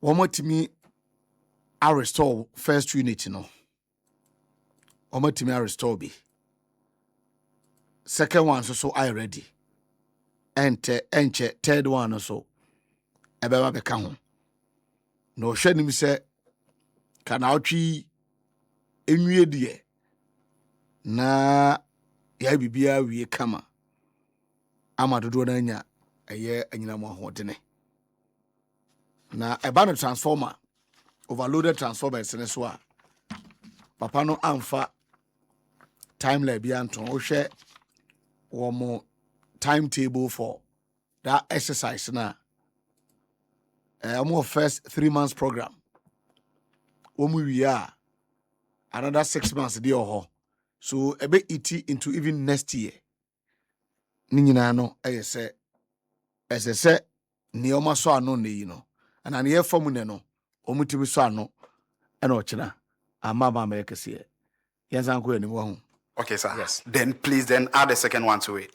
one more to me, I restore first unit, One more to me, I restore be. Second one, so I ready. Enter, third one also. Ebeba beka ho. No hwe nim se kana otwi enwie die. Na ya bibia wie kama. Ama dodo na nya eye anyina mo hodene. Na eba no transformer overloaded transformers ne so a papa no amfa time la bia nton wo hwe wo mo timetable for that exercise na more first 3 months program we are another 6 months dey oho so ebe iti into even next year ni nyina no ese ni o maso ano ne yi no ana ne yefom ne no omutimi so ano e na ochina amaba America se yensan ko anim ho. Okay, sir. Yes. Then please add a second one to it.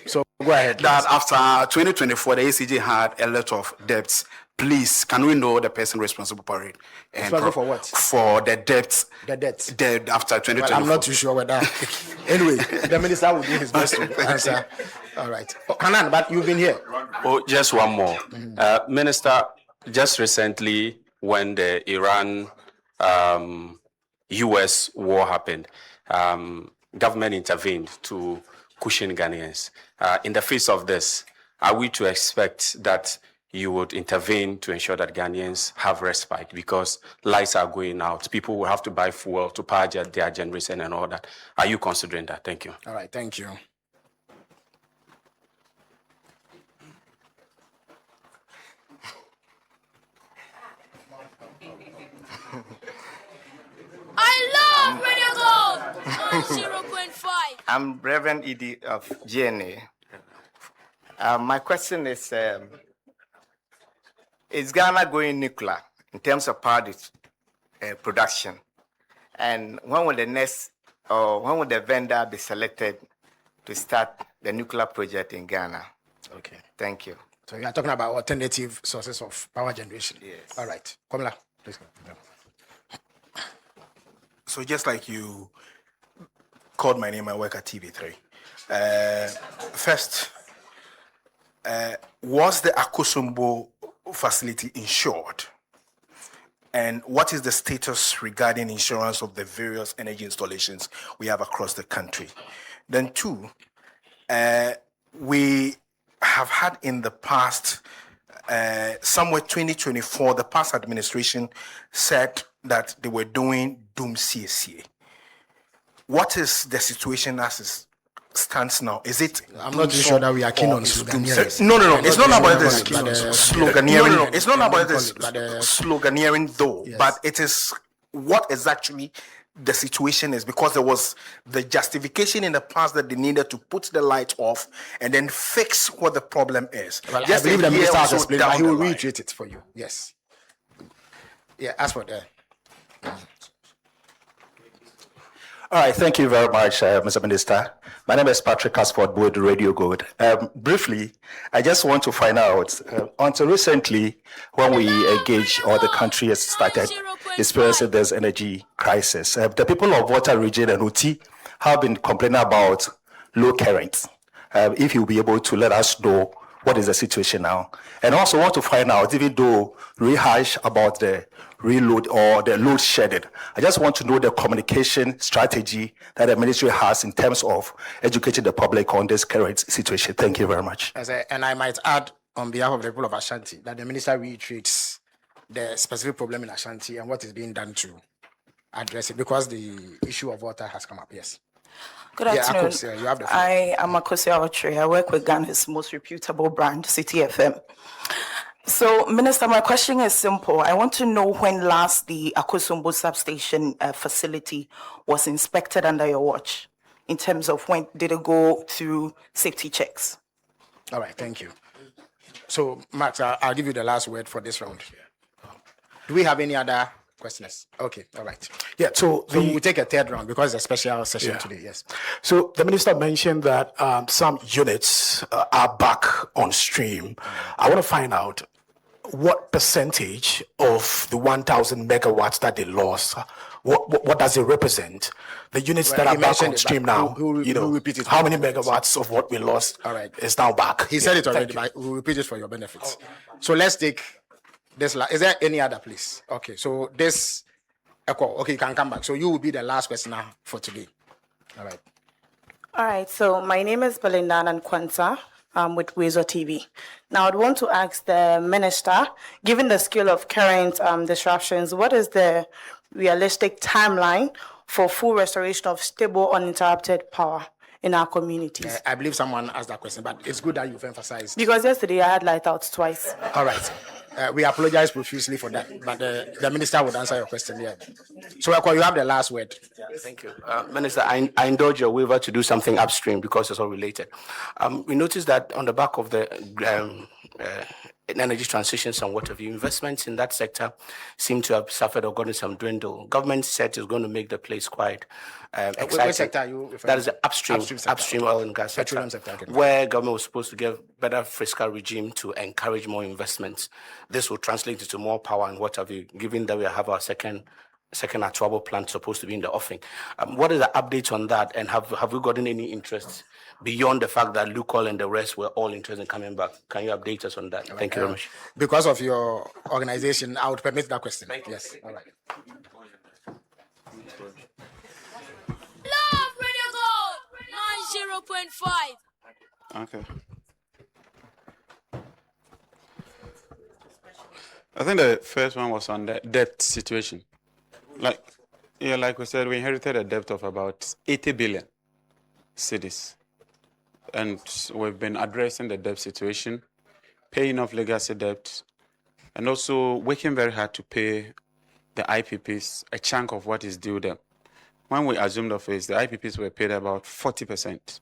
So go ahead. That after 2024, the ACJ had a lot of debts. Please, can we know the person responsible for it? Responsible for what? For the debts. The debts. Debt after 2024. Well, I'm not too sure whether. Anyway, the minister will do his best to answer. All right. Hanan, but you've been here. Oh, just one more. Minister, just recently when the Iran US war happened, government intervened to cushion Ghanaians. In the face of this, are we to expect that you would intervene to ensure that Ghanaians have respite because lights are going out? People will have to buy fuel to power their generation and all that. Are you considering that? Thank you. All right, thank you. I love Radio Gold on 0.5. I'm Reverend Edie of GNA. My question is Ghana going nuclear in terms of power production? And when will the vendor be selected to start the nuclear project in Ghana? Okay. Thank you. So you are talking about alternative sources of power generation. Yes. All right. Komla, please go. So just like you called my name, I work at TV3. First, was the Akosombo facility insured? And what is the status regarding insurance of the various energy installations we have across the country? Then two, we have had in the past, somewhere 2024, the past administration said that they were doing Doom CSA. What is the situation as it stands now? Is it? I'm not sure that we are keen on sloganeering. No. It's not about this sloganeering. No. It's not about this sloganeering though. Yes. But it is what exactly the situation is, because there was the justification in the past that they needed to put the light off and then fix what the problem is. Well, Just I believe a the year minister or has so explained, down but he will the line. reiterate it for you. Yes. Yeah, as for that. All right, thank you very much, Mr. Minister. My name is Patrick Casford Boyd, Radio Good. Briefly, I just want to find out, until recently, when we engaged or the country has started experiencing this energy crisis, the people of Water Region and Uti have been complaining about low currents. If you'll be able to let us know what is the situation now. And also want to find out, even though rehash about the reload or the load shedding, I just want to know the communication strategy that the ministry has in terms of educating the public on this current situation. Thank you very much. And I might add on behalf of the people of Ashanti that the minister reiterates the specific problem in Ashanti and what is being done to address it, because the issue of water has come up. Yes. Good afternoon. Akosia, you have the floor. I am Akosia Otri. I work with Ghana's most reputable brand, City FM. So, Minister, my question is simple. I want to know when last the Akosombo substation facility was inspected under your watch, in terms of when did it go through safety checks? All right, thank you. So, Max, I'll give you the last word for this round. Do we have any other questions? Okay, all right. Yeah, so we'll take a third round because it's a special session Yeah. today, yes. So the minister mentioned that some units are back on stream. I want to find out, what percentage of the 1,000 megawatts that they lost, what does it represent? The units that he are back mentioned on it, stream but now, he'll repeat it. how many megawatts of what we lost All right. is now back? He said it Thank already, you. but we'll repeat it for your benefits. So let's take this. Is there any other, please? Okay, so this. Okay, you can come back. So you will be the last person now for today. All right. All right, so my name is Belinda Nankwansa. With Wezo TV. Now, I'd want to ask the minister, given the scale of current disruptions, what is the realistic timeline for full restoration of stable, uninterrupted power in our communities? I believe someone asked that question, but it's good that you've emphasized. Because yesterday I had light outs twice. All right. We apologize profusely for that, but the minister would answer your question here. So, Eko, you have the last word. Thank you. Minister, I indulge your waiver to do something upstream because it's all related. We noticed that on the back of the energy transitions and what have you, investments in that sector seem to have suffered or gotten some dwindle. Government said it's going to make the place quite exciting. Which sector are you referring That is the upstream sector. oil and gas sector, Petroleum sector, okay. where government was supposed to give better fiscal regime to encourage more investments. This will translate into more power and what have you, given that we have our second Atuabo plant supposed to be in the offing. What is the update on that? And have we gotten any interest beyond the fact that Lukoil and the rest were all interested in coming back? Can you update us on that? Thank you very much. Because of your organization, I would permit that question. Yes. All right. Love Radio Gold 90.5. Okay. I think the first one was on the debt situation. Like we said, we inherited a debt of about 80 billion cedis. And we've been addressing the debt situation, paying off legacy debt, and also working very hard to pay the IPPs a chunk of what is due them. When we assumed office, the IPPs were paid about 40%.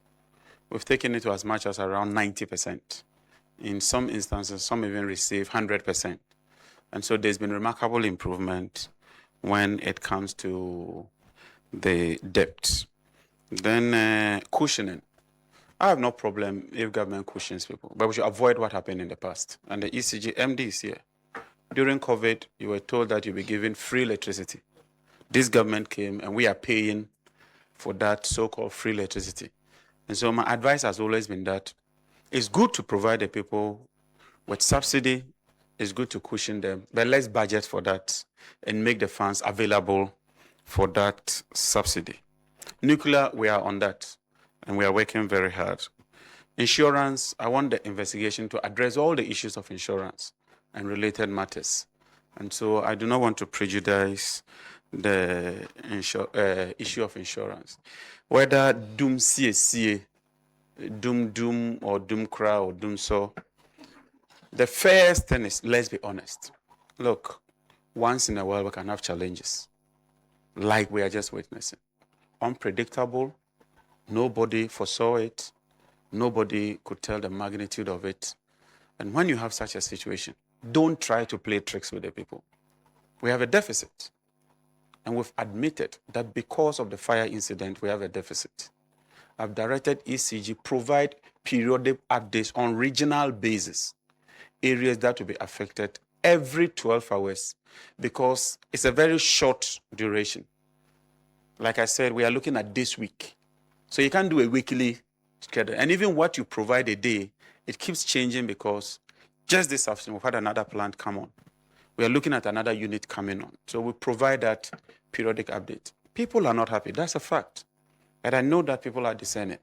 We've taken it to as much as around 90%. In some instances, some even receive 100%. And so there's been remarkable improvement when it comes to the debt. Then cushioning. I have no problem if government cushions people, but we should avoid what happened in the past. And the ECG MD is here. During COVID, you were told that you'll be given free electricity. This government came and we are paying for that so-called free electricity. And so my advice has always been that it's good to provide the people with subsidy. It's good to cushion them, but let's budget for that and make the funds available for that subsidy. Nuclear, we are on that, and we are working very hard. Insurance, I want the investigation to address all the issues of insurance and related matters. And so I do not want to prejudice the issue of insurance. Whether doom CSCA, doom or doom cra or doom so, the first thing is, let's be honest. Look, once in a while we can have challenges, like we are just witnessing. Unpredictable, nobody foresaw it, nobody could tell the magnitude of it. And when you have such a situation, don't try to play tricks with the people. We have a deficit, and we've admitted that because of the fire incident, we have a deficit. I've directed ECG provide periodic updates on regional basis, areas that will be affected every 12 hours, because it's a very short duration. Like I said, we are looking at this week. So you can't do a weekly schedule. And even what you provide a day, it keeps changing because just this afternoon, we've had another plant come on. We are looking at another unit coming on. So we provide that periodic update. People are not happy. That's a fact. And I know that people are discerning.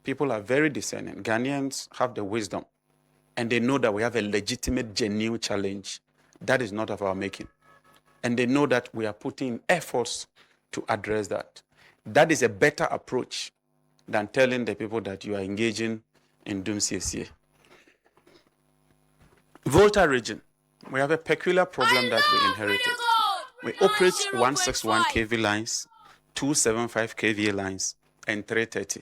People are very discerning. Ghanaians have the wisdom. And they know that we have a legitimate, genuine challenge that is not of our making. And they know that we are putting efforts to address that. That is a better approach than telling the people that you are engaging in doom CSA. Volta region, we have a peculiar problem that we inherited. We operate 161 kV lines, 275 kVA lines, and 330.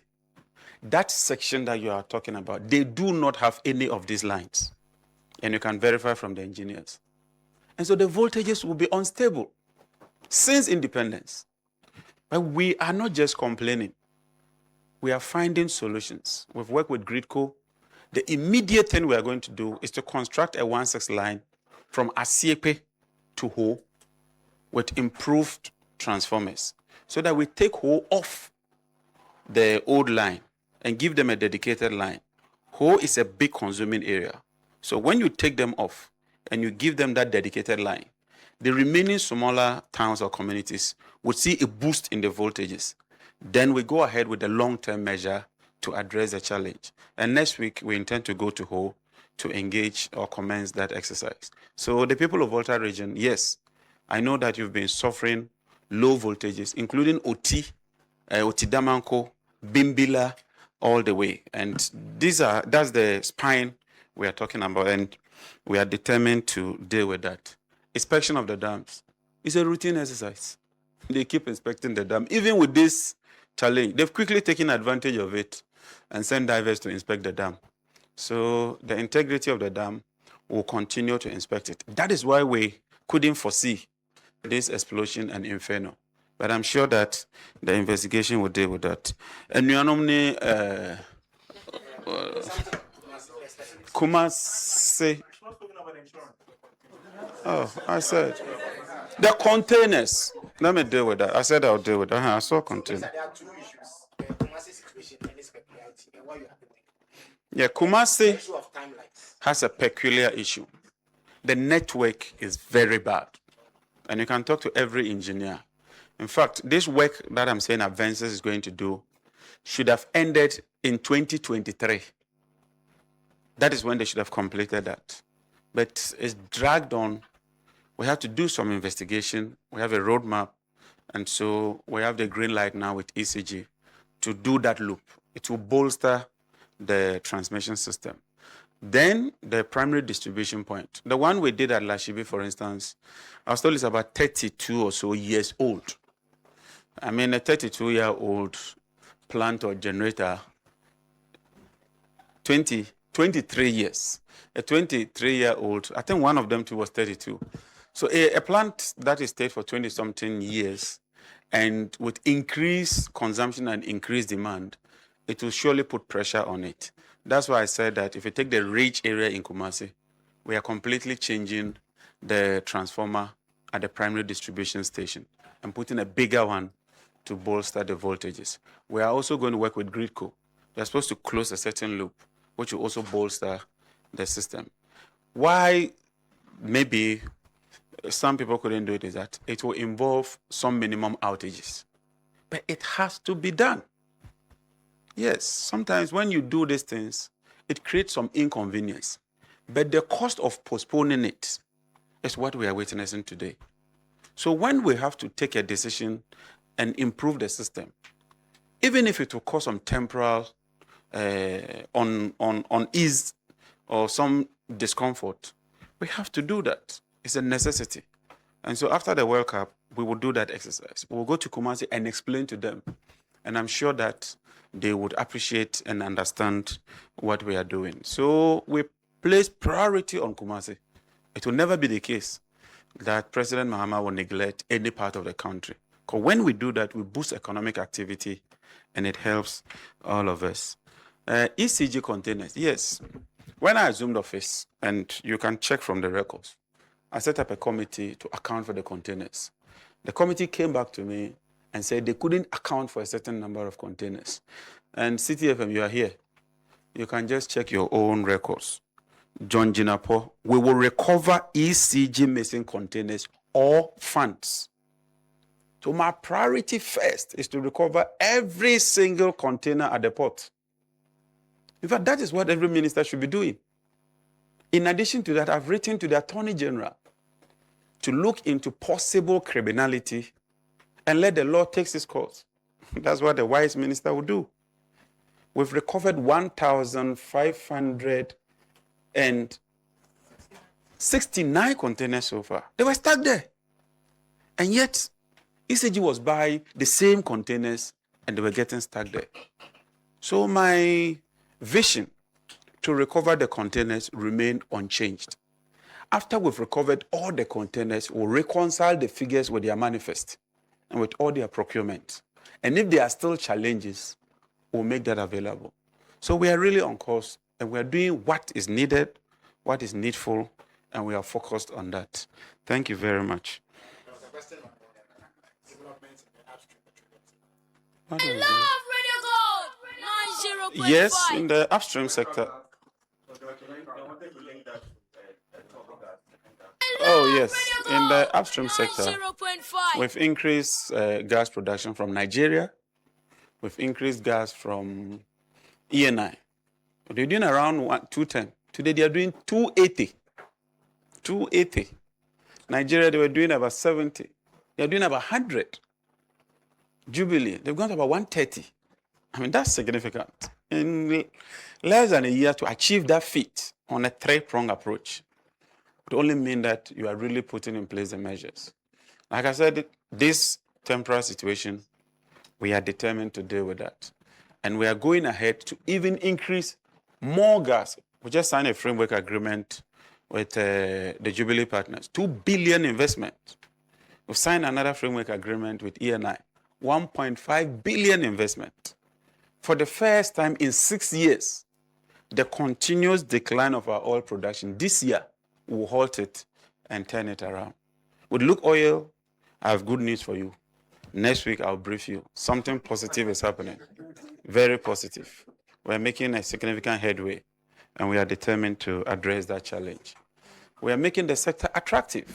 That section that you are talking about, they do not have any of these lines. And you can verify from the engineers. And so the voltages will be unstable since independence. But we are not just complaining. We are finding solutions. We've worked with Gridco. The immediate thing we are going to do is to construct a 1-6 line from Asiepe to Ho with improved transformers so that we take Ho off the old line and give them a dedicated line. Ho is a big consuming area. So when you take them off and you give them that dedicated line, the remaining smaller towns or communities would see a boost in the voltages. Then we go ahead with the long-term measure to address the challenge. And next week, we intend to go to Ho to engage or commence that exercise. So the people of Volta region, yes, I know that you've been suffering low voltages, including Oti, Otidamanko, Bimbila, all the way. And that's the spine we are talking about, and we are determined to deal with that. Inspection of the dams is a routine exercise. They keep inspecting the dam. Even with this challenge, they've quickly taken advantage of it and sent divers to inspect the dam. So the integrity of the dam will continue to inspect it. That is why we couldn't foresee this explosion and inferno. But I'm sure that the investigation will deal with that. And you are Kumasi. Oh, I said the containers. Let me deal with that. I said I'll deal with that. I saw containers. There are two issues: the Kumasi situation and its peculiarity, and what you have to think. Yeah, Kumasi has a peculiar issue. The network is very bad, and you can talk to every engineer. In fact, this work that I'm saying Advances is going to do should have ended in 2023. That is when they should have completed that. But it's dragged on. We have to do some investigation. We have a roadmap. And so we have the green light now with ECG to do that loop. It will bolster the transmission system. Then the primary distribution point. The one we did at Lashibi, for instance, I was told it's about 32 or so years old. I mean, a 32-year-old plant or generator, 23 years. A 23-year-old, I think one of them too was 32. So a plant that is stayed for 20-something years and with increased consumption and increased demand, it will surely put pressure on it. That's why I said that if you take the rich area in Kumasi, we are completely changing the transformer at the primary distribution station and putting a bigger one to bolster the voltages. We are also going to work with Gridco. They're supposed to close a certain loop, which will also bolster the system. Why maybe some people couldn't do it is that it will involve some minimum outages. But it has to be done. Yes, sometimes when you do these things, it creates some inconvenience. But the cost of postponing it is what we are witnessing today. So when we have to take a decision and improve the system, even if it will cause some temporal unease or some discomfort, we have to do that. It's a necessity. And so after the World Cup, we will do that exercise. We will go to Kumasi and explain to them. And I'm sure that they would appreciate and understand what we are doing. So we place priority on Kumasi. It will never be the case that President Mahama will neglect any part of the country. Because when we do that, we boost economic activity and it helps all of us. ECG containers, yes. When I assumed office, and you can check from the records, I set up a committee to account for the containers. The committee came back to me and said they couldn't account for a certain number of containers. And CTFM, you are here. You can just check your own records. John Jinapor, we will recover ECG missing containers or funds. So my priority first is to recover every single container at the port. In fact, that is what every minister should be doing. In addition to that, I've written to the Attorney General to look into possible criminality and let the law take its course. That's what the wise minister will do. We've recovered 1,569 containers so far. They were stuck there. And yet, ECG was buying the same containers and they were getting stuck there. So my vision to recover the containers remained unchanged. After we've recovered all the containers, we'll reconcile the figures with their manifest and with all their procurement. And if there are still challenges, we'll make that available. So we are really on course And we are doing what is needed, what is needful, and we are focused on that. Thank you very much. I love Radio Gold 90.5. Yes, in the upstream sector. Oh, yes. In the upstream sector, 90.5. we've increased gas production from Nigeria. We've increased gas from ENI. They're doing around 210. Today, they are doing 280. 280. Nigeria, they were doing about 70. They are doing about 100. Jubilee, they've gone to about 130. I mean, that's significant. In less than a year to achieve that feat on a three-pronged approach, it only means that you are really putting in place the measures. Like I said, this temporary situation, we are determined to deal with that. And we are going ahead to even increase more gas. We just signed a framework agreement with the Jubilee partners, 2 billion investment. We've signed another framework agreement with ENI, 1.5 billion investment. For the first time in 6 years, the continuous decline of our oil production this year will halt it and turn it around. With Look Oil, I have good news for you. Next week, I'll brief you. Something positive is happening. Very positive. We're making a significant headway, and we are determined to address that challenge. We are making the sector attractive.